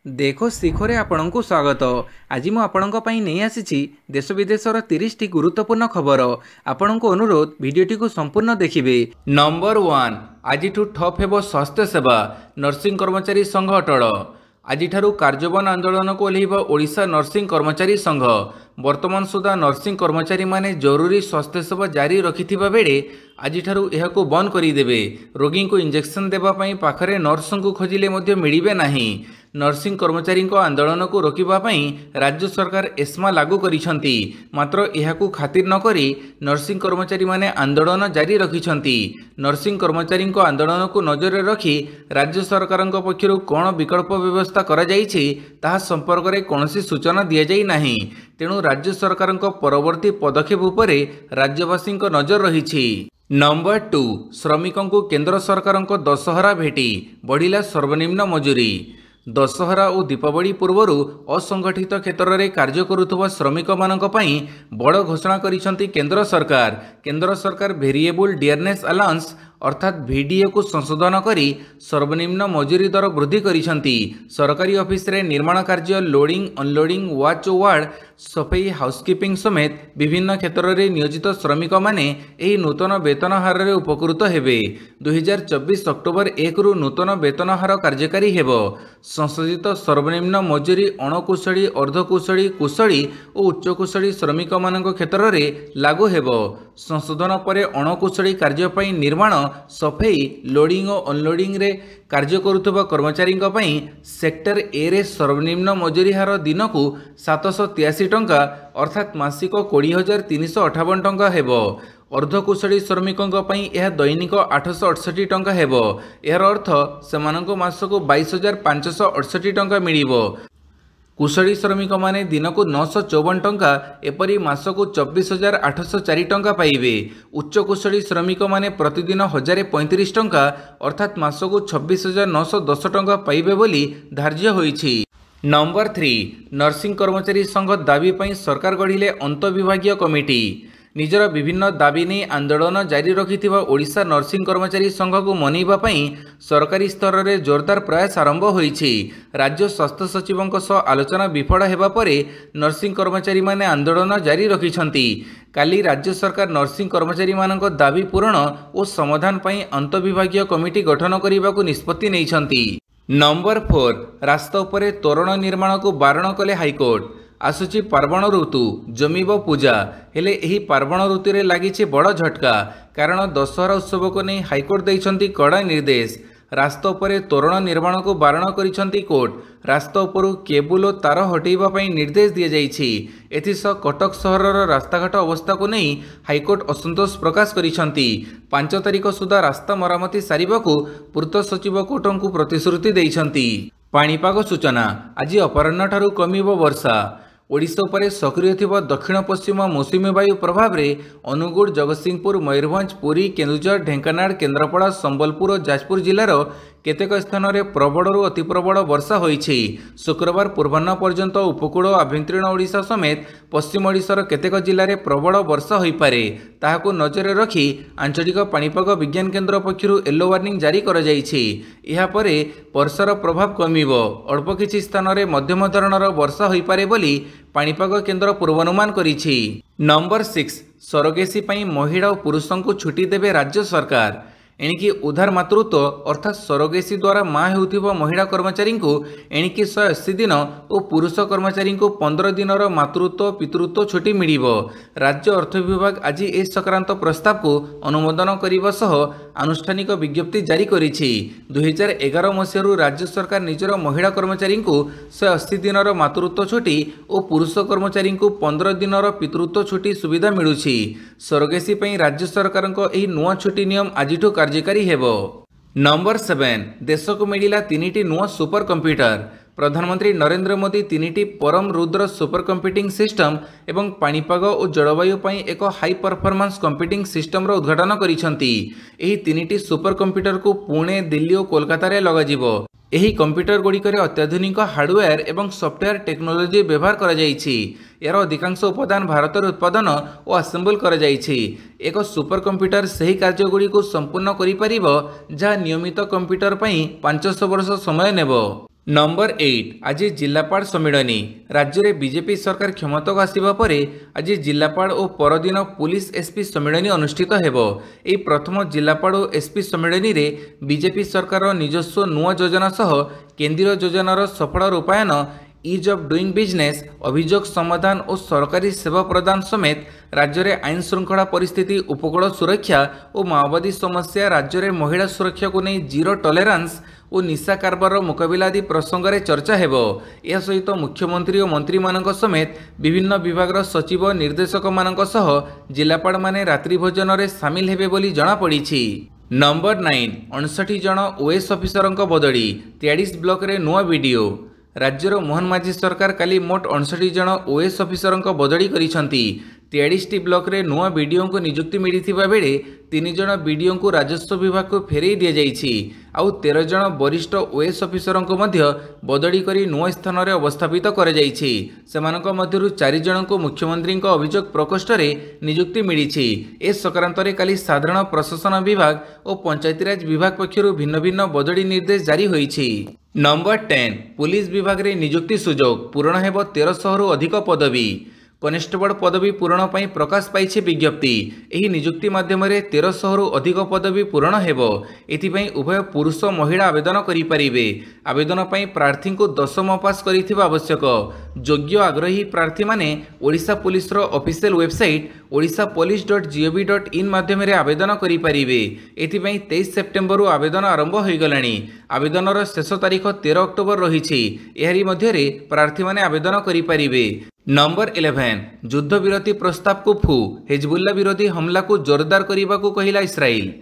देखो शिखरे आपण को स्वागत। आज मु आपण नहीं आसी देश विदेशर 30 टी गुरुत्वपूर्ण खबर। आपण को अनुरोध भिडियोटी को संपूर्ण देखिए। नंबर 1 आज ठप हेब स्वास्थ्य सेवा नर्सिंग कर्मचारी संघ अटल। आज कार्यबन आंदोलन को ओह्लैब ओडिशा नर्सिंग कर्मचारी संघ। वर्तमान सुधा नर्सिंग कर्मचारी माने जरूरी स्वास्थ्य सेवा जारी रखिथिबा बेले आज यह बंद करदेवे। रोगी को इंजेक्शन देवाई पाखरे नर्स को खोजिले मिलिबे नाही। नर्सिंग कर्मचारी आंदोलन को रोकवाई राज्य सरकार एस्मा लागू करिसेंती, मात्र यहाकू खातिर नक नर्सिंग कर्मचारी माने आंदोलन जारी रखिछंती। नर्सिंग कर्मचारी आंदोलन को नजर रखी राज्य सरकार पक्षरु कौन विकल्प व्यवस्था करा जाइछि ताहा संपर्क में कौनसी सूचना दि जाई नाही। तेणु राज्य सरकार परवर्ती पदक्षेप उपरे राज्यवासी नजर रही। नंबर 2 श्रमिकों को केंद्र सरकार दशहरा भेटी बढ़िला सर्वनिम्न मजूरी। दशहरा और दीपावली पूर्वर असंगठित क्षेत्र में कार्य करुवा श्रमिक मानक पई बड़ घोषणा करिसेंती केंद्र सरकार। केंद्र सरकार वेरिएबल डियरनेस अलाउंस अर्थात VDA को संशोधन करी सर्वनिम्न मजूरी दर वृद्धि करिसेंती। सरकारी ऑफिस रे निर्माण कार्य लोडिंग अनलोडिंग वाच वार्ड सफाई हाउसकीपिंग समेत विभिन्न क्षेत्र में नियोजित श्रमिक माने एही नूतन वेतन हार रे उपकृत हेबे। 2024 अक्टोबर 1 रु नूतन वेतन हार कार्यकारी हेबो। संशोधित सर्वनिम्न मजूरी अणकुशली अर्धकुशली कुशली और उच्चकुशली श्रमिक मानक क्षेत्र में लागू हेबो। संशोधन पर अणकुशली कार्य पई निर्माण सफाई लोडिंग और अनलोडिंग रे कार्य करुवा कर्मचारी सेक्टर ए रे सर्वनिम्न मजूरी हार दिन को 783 टंका अर्थात मासिक 20,358 टंका हेबो। अर्धकुशली श्रमिकों यह दैनिक 868 टंका हेबो। यार अर्थ सेमानंको मासको 22,568 टंका मिलिबो। कुशली श्रमिक माने दिन को 954 टंका एपरी मासको 24,804 टंका पाइबे। उच्च कुशली श्रमिक माने प्रतिदिन 1,035 टंका अर्थात मासको 26,910 टंका पाइबे बोली धार्य होइछि। नंबर 3 नर्सिंग कर्मचारी संघ दाबी पई सरकार गढ़िले अंतविभागीय कमिटी। निजर विभिन्न दाबी नहीं आंदोलन जारी रखिथिबा ओडिशा नर्सिंग कर्मचारी संघ को मनैबा पई सरकारी स्तर में जोरदार प्रयास आरंभ होइछि। राज्य स्वास्थ्य सचिवों सह आलोचना विफल हेबा परे नर्सिंग कर्मचारी माने आंदोलन जारी रखिछंती। काली राज्य सरकार नर्सिंग कर्मचारी मानक दाबी पूरण और समाधान पई अंतविभागीय कमिटी गठन करने को निष्पत्ति नैछंती। नंबर 4 रास्ता उपरे तोरण निर्माण को बारण कले हाईकोर्ट। आसुची पार्वण ऋतु जमीब पूजा हेले एही पार्वण ऋतु रे लागिछि बड़ झटका। कारण दशहरा उत्सव को नहीं हाईकोर्ट दैछंती कड़ा निर्देश। रास्ता उपरे तोरण निर्माण को बारण करिछंती कोर्ट। रास्ता उपरु केबुल और तार हटेइबा पई निर्देश दिया जाइछि। एथिसह कटक सहरर रास्ताघाट अवस्था को नहीं हाईकोर्ट असंतोष प्रकाश करिछंती। 5 तारिख सुधा रास्ता मरामती सारिबाकू पूर्त सचिव कोर्ट को प्रतिश्रुति दैछंती। पाणीपाग सूचना आज अपराह्न ठारू कमिबो वर्षा। ओडिशा उपरे सक्रिय थिबा दक्षिण पश्चिम मौसुमी वायु प्रभाव में अनुगुड़ जगतसिंहपुर मयूरभंज पुरी केन्दुझर ढेंकानाल केन्द्रापड़ा संबलपुर और जाजपुर जिलार केतेक स्थान में प्रबलरू अति प्रबल वर्षा होइछि। शुक्रवार पूर्वाह्न पर्यंत उपकूल आभ्यंतरीण ओडिशा समेत पश्चिम ओडिशार केतेक जिले में प्रबल वर्षा होइपारे। ताहाकू नजर रखी आंचलिक पाणीपाग विज्ञान केन्द्र पक्षरु येलो वार्निंग जारी करा जाइछि। एहा परे वर्षार प्रभाव कमिबो। अल्प किछि स्थान में मध्यम धरणर वर्षा होइपारे बोली पाणीपाग केन्द्र पूर्वानुमान करिछि। नंबर 6 सरोगेसी पई महिला और पुरुषों को छुट्टी देवे राज्य सरकार। एणिकी उधार मातृत्व अर्थात सरोगेसी द्वारा माँ होउथिबा महिला कर्मचारी को एणिकी 180 दिन और पुरुष कर्मचारी को 15 दिनर मातृत्व पितृत्व छुट्टी मिलिबो। राज्य अर्थ विभाग आज ए संक्रांत प्रस्ताव को अनुमोदन करने सह आनुष्ठानिक विज्ञप्ति जारी करिछि। 2011 मसीह राज्य सरकार निजर महिला कर्मचारी को 180 दिनर मातृत्व छुट्टी और पुरुष कर्मचारी को 15 दिनर पितृत्व छुट्टी सुविधा मिलुछि। सरोगेसी पई राज्य सरकार एही नुआ छुट्टी नियम आजिठू कार्यकारी हेबो। नंबर 7 देश को मिलिला 3टी नुआ सुपर कंप्यूटर। प्रधानमंत्री नरेंद्र मोदी 3टी परम रुद्र सुपर कंप्यूटिंग सिस्टम एवं पाणीपाग और जलवायु पई एक हाई परफॉर्मेंस कंप्यूटिंग सिस्टम रो उद्घाटन करिसंती। एही 3टी सुपर कंप्यूटर को पुणे दिल्ली और कोलकाता रे लगाजिबो। एही कंप्यूटर गुड़िकर अत्याधुनिक हार्डवेयर एवं सॉफ्टवेयर टेक्नोलोजी व्यवहार करा जाइछि। यार अधिकांश उपादान भारत उत्पादन और आसेम्बल करा जाइछि। एक सुपर कंप्यूटर सही कार्यगुड़ी को संपूर्ण करि परिबो जहाँ नियमित कंप्यूटर पई 500 वर्ष समय नेबो। नंबर 8 आज जिलापाल सम्मिलनी राज्य में बीजेपी सरकार क्षमताକୁ आसिबा परे आज जिलापाल और परदिन पुलिस एसपी सम्मिलनी अनुष्ठित हेबो। एही प्रथम जिलापाल और एसपी सम्मिलनी रे बीजेपी सरकार निजस्व नुआ योजना सह केंद्रीय योजनार सफल Rupayan is of doing business अभियोग समाधान और सरकारी सेवा प्रदान समेत राज्य में आईन श्रृंखला परिस्थिति उपकूल सुरक्षा और माओवादी समस्या राज्य में महिला सुरक्षा को नहीं जीरो टॉलरेंस और निशा कारबार मुकाबिला आदि प्रसंग में चर्चा हेबो। यह सहित मुख्यमंत्री और मंत्री मानक समेत विभिन्न विभाग सचिव निर्देशक मानक सह जिलापाल माने रात्रि भोजन में सामिल हेबे बोली जणा पड़िछि। नंबर 9 59 जन ओएस ऑफिसर बदली 43 ब्लॉक रे नुआ वीडियो राज्यर मोहन माझी सरकार काली मोट 59 जन ओएस ऑफिसर बदली करिसंती। 43 ब्लॉक रे नुआ बीडीओ को नियुक्ति मिलिथिबा बेले 3 जन बीडीओ को राजस्व विभाग को फेरई दिया जाइछि आउ 13 जन वरिष्ठ ओएस ऑफिसर को मध्य बदली करी नुआ स्थान रे अवस्थापित कर जाइछि। सेमानक मध्यरु 4 जन को मुख्यमंत्री अभियोग प्रकोष्ठ रे नियुक्ति मिलिछि। ए संक्रांत रे काली साधारण प्रशासन विभाग और पंचायतीराज विभाग पक्षरु भिन्न भिन्न बदली निर्देश जारी होइछि। नंबर 10 पुलिस विभाग रे नियुक्ति सुजोग पूरण हेब 1300 रु अधिक पदवी कनेस्टेबल पदवी पूरण पर प्रकाश पाई विज्ञप्ति। यही नियुक्ति माध्यम 1300 रु अधिक पदवी पूरण हेबो। एथिपाई उभय पुरुष महिला आवेदन करिपारिबे। आवेदन पर प्रार्थी को 10वीं पास करिथिबा आवश्यक। योग्य आग्रही प्रार्थी माने ओडिशा पुलिस रो ऑफिशियल वेबसाइट odishapolice.gov.in माध्यम आवेदन करिपारिबे। एथिपाई 23 सेप्टेम्बर रु आवेदन आरंभ होई गलानी। आवेदनर शेष तारीख 13 अक्टोबर रहिछि। एहारी मध्यरे प्रार्थी माने आवेदन करिपारिबे। नंबर 11 युद्ध विरति प्रस्ताव को फू हिजबुल्ला विरोधी हमला को जोरदार करने को कहला इस्राइल।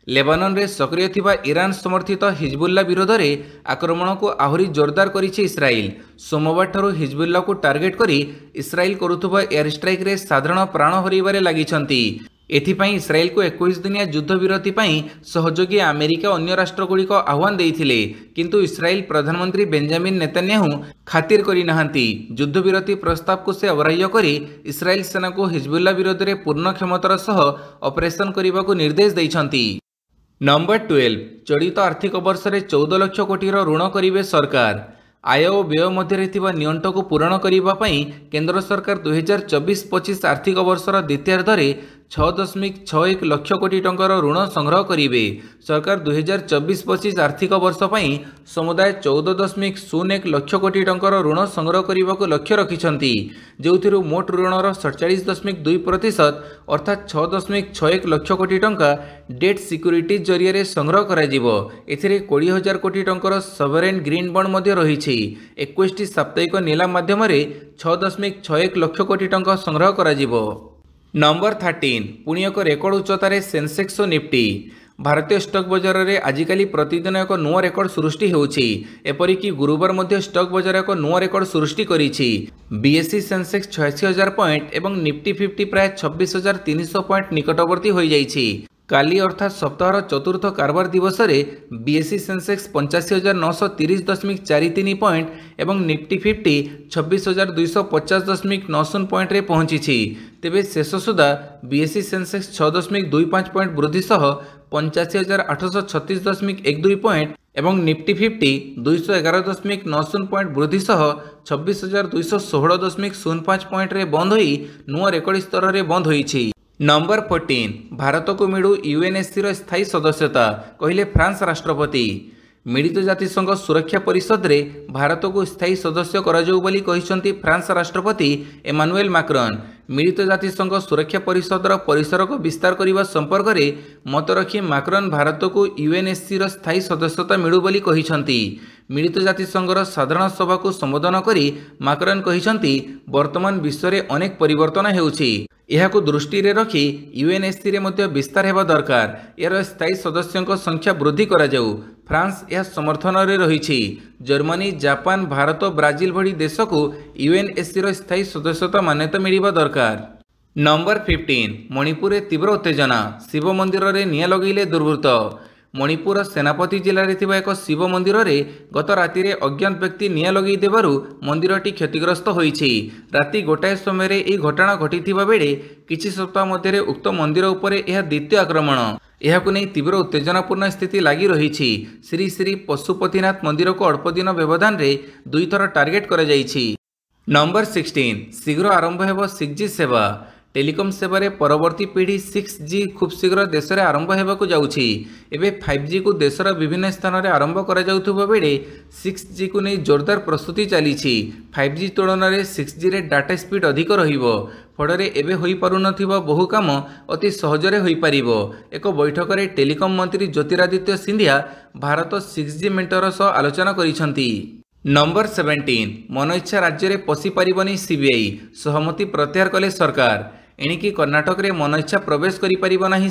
लेबानन रे सक्रिय थिबा ईरान समर्थित हिजबुल्ला विरोध में आक्रमण को आहरी जोरदार करिछि इस्राइल। सोमवार ठारू हिजबुल्ला को टार्गेट करी इस्राइल करुथुबा एयर स्ट्राइक रे साधारण प्राण हरइबारे लागिछंती। एथिपाई इस्राइल को 21 दिनिया युद्ध विरति पाई सहयोगी अमेरिका अन्य राष्ट्रगुड़िक आह्वान देइथिले किंतु इस्राइल प्रधानमंत्री बेंजामिन नेतन्याहू खातिर करि नाहंती। युद्ध विरति प्रस्ताव को से अग्राह्य करी इस्राइल सेना को हिजबुल्ला विरोध में पूर्ण क्षमतार सह ऑपरेशन करने को निर्देश देइछंती। नंबर 12 चलित आर्थिक वर्ष में 14 लाख कोटी ऋण करिवे सरकार। आय और व्यय मध्य नियंट को पूरण करने केंद्र सरकार 2024-25 आर्थिक वर्षर द्वितीयार्धरे 6.61 लाख कोटी टंकार ऋण संग्रह करेंगे। सरकार 2024-25 आर्थिक वर्ष पर समुदाय 14.01 लाख कोटी टंकार ऋण संग्रह करने को लक्ष्य रखिछंती जो मोट ऋणर 47.2% अर्थात 6.61 लाख कोटी टंका डेट सिक्यूरिटीज जरिए संग्रह कराजिबो। एथिरे 20,000 कोटी टंकार सॉवरेन ग्रीन बॉन्ड मध्य रहिछि। 21 साप्ताहिक नीलाम माध्यम 6.61 लाख कोटी टंका संग्रह कराजिबो। नंबर 13 पुणी एक रेकर्ड उच्चतार सेंसेक्स और निफ्टी। भारतीय स्टॉक बजार में आजिकल प्रतिदिन एक नुआ रेकर्ड सृष्टि होउछि। एपरिकी गुरुवार मध्य स्टॉक बजार एक नुआ रेकर्ड सृष्टि करिछि। बीएसई सेंसेक्स 86,000 पॉइंट एवं निफ्टी 50 प्राय 26,300 पॉइंट निकटवर्ती हो जाइछि। काली अर्थात सप्ताहर चतुर्थ कारबार दिवस में बीएसई सेंसेक्स 85,930.43 पॉइंट एवं निफ्टी 50 26,250.90 पॉइंट रे पहुंची। तेबे शेष सुधा बीएसई सेंसेक्स 6.25 पॉइंट वृद्धि सह 85,836.12 पॉइंट एवं निफ्टी 50 211.90 पॉइंट वृद्धि सह 26,216.05 पॉइंट रे बंद होई नुआ रेकर्ड स्तर रे बंद होईछि। नंबर 14 भारत को मिलू यूएनएससी रो स्थायी सदस्यता कहले फ्रांस राष्ट्रपति। मिलित जातिसंघ सुरक्षा परिषद रे भारत को स्थायी सदस्य कराजाऊ बोली कहिसंती फ्रांस राष्ट्रपति एमानुएल मैक्रोन। मिलित जातिसंघ सुरक्षा परिषदर परिसर को विस्तार करने संपर्क में मत रखी मैक्रोन भारत को यूएनएससी रो स्थायी सदस्यता मिलू बोली कहिसंती। मिलित जातिसंघर साधारण सभा को संबोधन करी मैक्रोन कहिसंती वर्तमान विश्व में अनेक परिवर्तन हेउछि। यहाको दृष्टि रे रखी यूएनएससी रे मध्य विस्तार हेबा दरकार। यार स्थायी सदस्यों संख्या वृद्धि करा जाऊ। फ्रांस यह समर्थन रे रहिछि। जर्मनी जापान भारत ब्राजिल भली देश को यूएनएससी रो स्थायी सदस्यता मान्यता मिलिबा दरकार। नंबर 15 मणिपुर में तीव्र उत्तेजना शिव मंदिर रे निआं लगैले दुर्वृत्त। मणिपुर सेनापति जिले में एक शिव मंदिर रे गत राति रे अज्ञात व्यक्ति निआं लगई देबारु मंदिरटी क्षतिग्रस्त होईछि। राति गोटाए समय यह घटना घटी बेले किछि सप्ताह मध्य उक्त मंदिर उपरे यह द्वितीय आक्रमण। ଏହାକୁ ନେଇ ତୀବ୍ର ଉତ୍ତେଜନାपूर्ण ସ୍ଥିତି ଲାଗି ରହିଛି। ଶ୍ରୀ ଶ୍ରୀ ପଶୁପତିନାଥ ମନ୍ଦିରକୁ ଅଳ୍ପ ଦିନ ବ୍ୟବଧାନରେ 2 ଥର ଟାର୍ଗେଟ କରାଯାଇଛି। ନମ୍ବର 16 ଶୀଘ୍ର ଆରମ୍ଭ ହେବ 6G ସେବା। टेलिकम सेवार परवर्ती पीढ़ी 6G खूब शीघ्र देश में आरंभ होगा जाऊँगी। एवं 5G को देशर विभिन्न स्थान में आरंभ करा बेले 6G को नहीं जोरदार प्रस्तुति चली। 5G तुलन में 6G रे डाटा स्पीड अधिक रहिबो। फल एवं हो पारु नथिबा बहु काम अति सहजरे होई पारिबो। एक बैठक में टेलिकम मंत्री ज्योतिरादित्य सिंधिया भारत 6G मेंटर सह आलोचना करिसेंती। नंबर 17 मन इच्छा राज्य में पशि पारिबनी सीबीआई सहमति प्रत्याहार कले सरकार। एणिकी कर्नाटक में मन इच्छा प्रवेश करि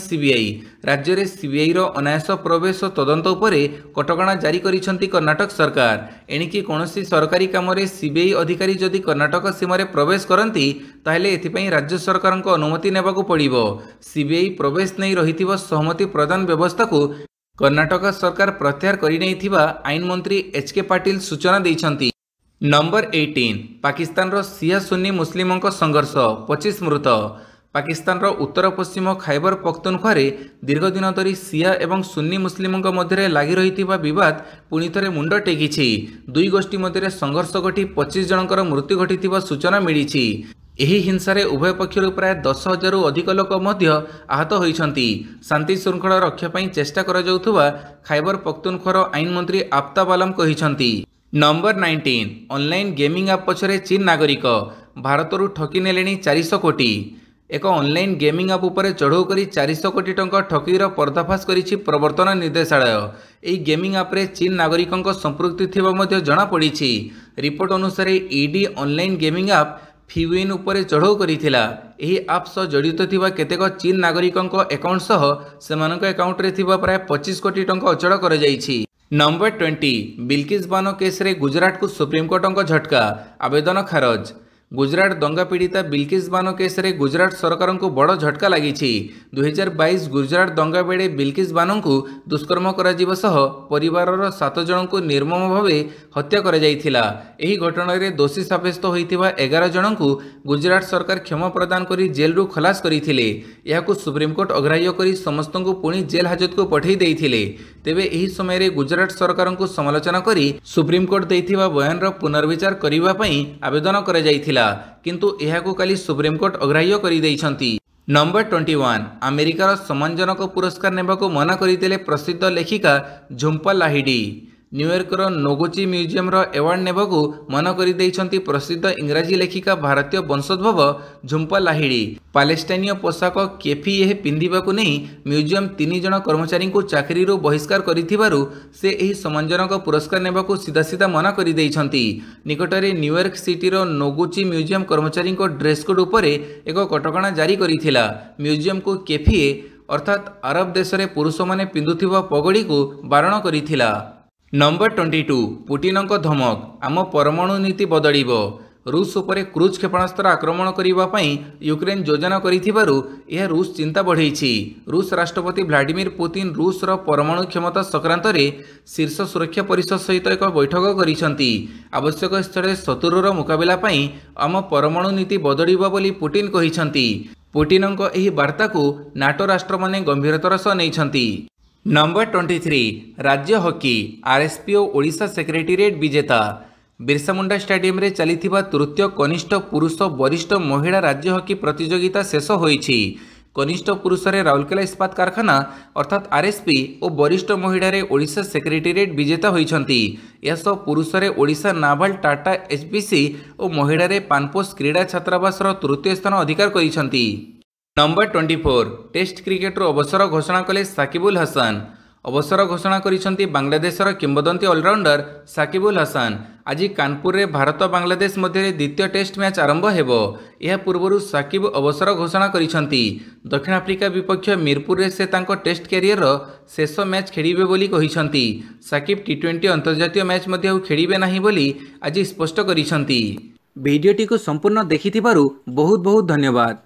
सीबीआई। राज्य में सीबीआई रो अनायास प्रवेश और तदंत उपरे कटकणा जारी करिसेंती कर्नाटक सरकार। एणिकी कौनसी सरकारी काम रे सीबीआई अधिकारी जदि कर्नाटक सीमा प्रवेश करती ताहेले एथिपई राज्य सरकार अनुमति नेबाकू पड़िबो। सीबीआई प्रवेश नहीं रहिथिबा सहमति प्रदान व्यवस्था को कर्नाटक सरकार प्रत्याहार करिनेइथिबा आईन मंत्री एच.के. पाटिल सूचना दैछंती। नंबर 18 पाकिस्तान रो शिया सुन्नी मुस्लिमों संघर्ष 25 मृत। पाकिस्तान रो उत्तर पश्चिम खैबर पख्तूनख्वा रे दीर्घ दिन धरी शिया एवं सुन्नी मुस्लिमों मध्य लगी रहिथिबा विवाद पुणी थरे मुंड टेकिछि। दुई गोष्ठी मध्य संघर्ष घटी 25 जनकर मृत्यु घटिथिबा सूचना मिलिछि। एही हिंसारे उभय पक्षर प्राय 10,000 अधिक लोक मध्य आहत होइछंती। शांति श्रृंखला रक्षा पई चेष्टा करा जाउथुबा खैबर पख्तूनख्वार आईन मंत्री आफ्ताब आलम कहिछंती। नंबर 19 ऑनलाइन गेमिंग ऐप पछरे चीन नागरिक भारतरू ठकी नेलेनी 400 कोटी। एक ऑनलाइन गेमिंग ऐप उपरे चढ़ऊ करी 400 कोटी टंका ठकीर पर्दाफाश करिछि प्रवर्तन निर्देशालय। एही गेमिंग ऐप रे चीन नागरिकंक संपृक्ति थिबा मध्ये जणा पड़िछि। रिपोर्ट अनुसार ईडी ऑनलाइन गेमिंग ऐप फिविन उपरे चढ़ऊ करिथिला। एही ऐप सह जड़ित थिबा केतेक चीन नागरिकंक अकाउंट सह सेमानक अकाउंट रे थिबा प्राय 25 कोटी टंका अचल कर जाइछि। नंबर 20 बिल्किस बानो केस रे गुजरात को सुप्रीमकोर्ट झटका आवेदन खारज। गुजरात दंगा पीड़िता बिल्किस बानो केस रे गुजरात सरकार को बड़ झटका लगी। 2022 गुजरात दंगा बेले बिल्किस बानो को दुष्कर्म करा सह परिवार 7 जन को निर्मम भाव हत्या करा जाइथिला। एही घटना रे दोषी साब्यस्त होइथिबा 11 जन को गुजरात सरकार क्षमा प्रदान करी जेल रु खलास करिथिले। याकू सुप्रीमकोर्ट अग्राह्य करी समस्त को पुणी जेल हाजत को पठै देइथिले। तेबे एही समय रे गुजरात सरकार को समालोचना करी सुप्रीमकोर्ट देइथिबा बयान रो पुनर्विचार करिबा पई आवेदन करा जाइथिला। किंतु एहाकू काली सुप्रीमकोर्ट अग्राह्य करि दैछंती। नंबर 21 अमेरिकार सम्मानजनक पुरस्कार नेबाकू मना करिदेले प्रसिद्ध लेखिका झुम्पा लाहिडी। न्यूयॉर्कर नोगुची म्यूजियम रो अवार्ड नेबाकू मना करि दैछंती प्रसिद्ध इंग्राजी लेखिका भारतीय वंशोद्भव झुम्पा लाहिडी। पालेस्टाइनिय पोशाक केफिए पिंधिबाकू नहीं म्यूजियम 3 जन कर्मचारी को चाकरी रो बहिष्कार करिथिबारु से एही सम्मानजनक पुरस्कार नेबाकू सीधा सीधा मना करि दैछंती। निकटरे न्यूयॉर्क सिटी रो नोगुची म्यूजियम कर्मचारी को ड्रेस कोड उपरे एक कटकणा जारी करिथिला। म्यूजियम को केफिए अर्थात अरब देश रे पुरुष माने पिंधुथिबा पगड़ी को बारण करिथिला। नंबर 22 पुटिनक धमक आम परमाणु नीति बदलिबो। रूस उपरे क्रूज क्षेपणास्त्र आक्रमण करिबा पई यूक्रेन योजना करिथिबारु यह रूस चिंता बढ़ेछि। रूस राष्ट्रपति व्लादिमीर पुतिन रूस रो परमाणु क्षमता संक्रांत रे शीर्ष सुरक्षा परिषद सहित एक बैठक करिसंती। आवश्यक स्थले शत्रुर मुकाबिला पई आम परमाणु नीति बदलिबो बोली पुतिन कहिसंती। पुटिनक एही वार्ता को नाटो राष्ट्र माने गंभीरतार सह नैछंती। नंबर 23 राज्य हॉकी आरएसपीओ ओडिशा सेक्रेटेरिएट विजेता। बिरसा मुंडा स्टेडियम रे चलीथिबा तृतीय कनिष्ठ पुरुष वरिष्ठ महिला राज्य हॉकी प्रतियोगिता शेष होईछि। कनिष्ठ पुरुष रे राउरकेला इस्पात कारखाना अर्थात आरएसपी और वरिष्ठ महिला रे ओडिशा सेक्रेटेरिएट विजेता होईछंती। यासो पुरुष रे ओडिशा नाभाल टाटा एचपीसी और महिला रे पानपोस क्रीड़ा छात्रावास रो तृतीय स्थान अधिकार करिसंती। नंबर 24 टेस्ट क्रिकेट रो अवसर घोषणा कले साकिबुल हसन। अवसर घोषणा करिसंती बांग्लादेशर किंबदंती ऑलराउंडर साकिबुल हसन। आज कानपुर रे भारत बांग्लादेश मध्य द्वितीय टेस्ट मैच आरंभ हेबो। यह पूर्व साकिब अवसर घोषणा करिसंती। दक्षिण आफ्रिका विपक्ष मीरपुर रे से तांको टेस्ट कैरियर रो शेष मैच खेलिबे बोली कहिसंती। साकिब टी20 अंतर्जातीय मैच मध्य खेलिबे नाही बोली आज स्पष्ट करिसंती। वीडियोटी को संपूर्ण देखिथिबारु बहुत बहुत धन्यवाद।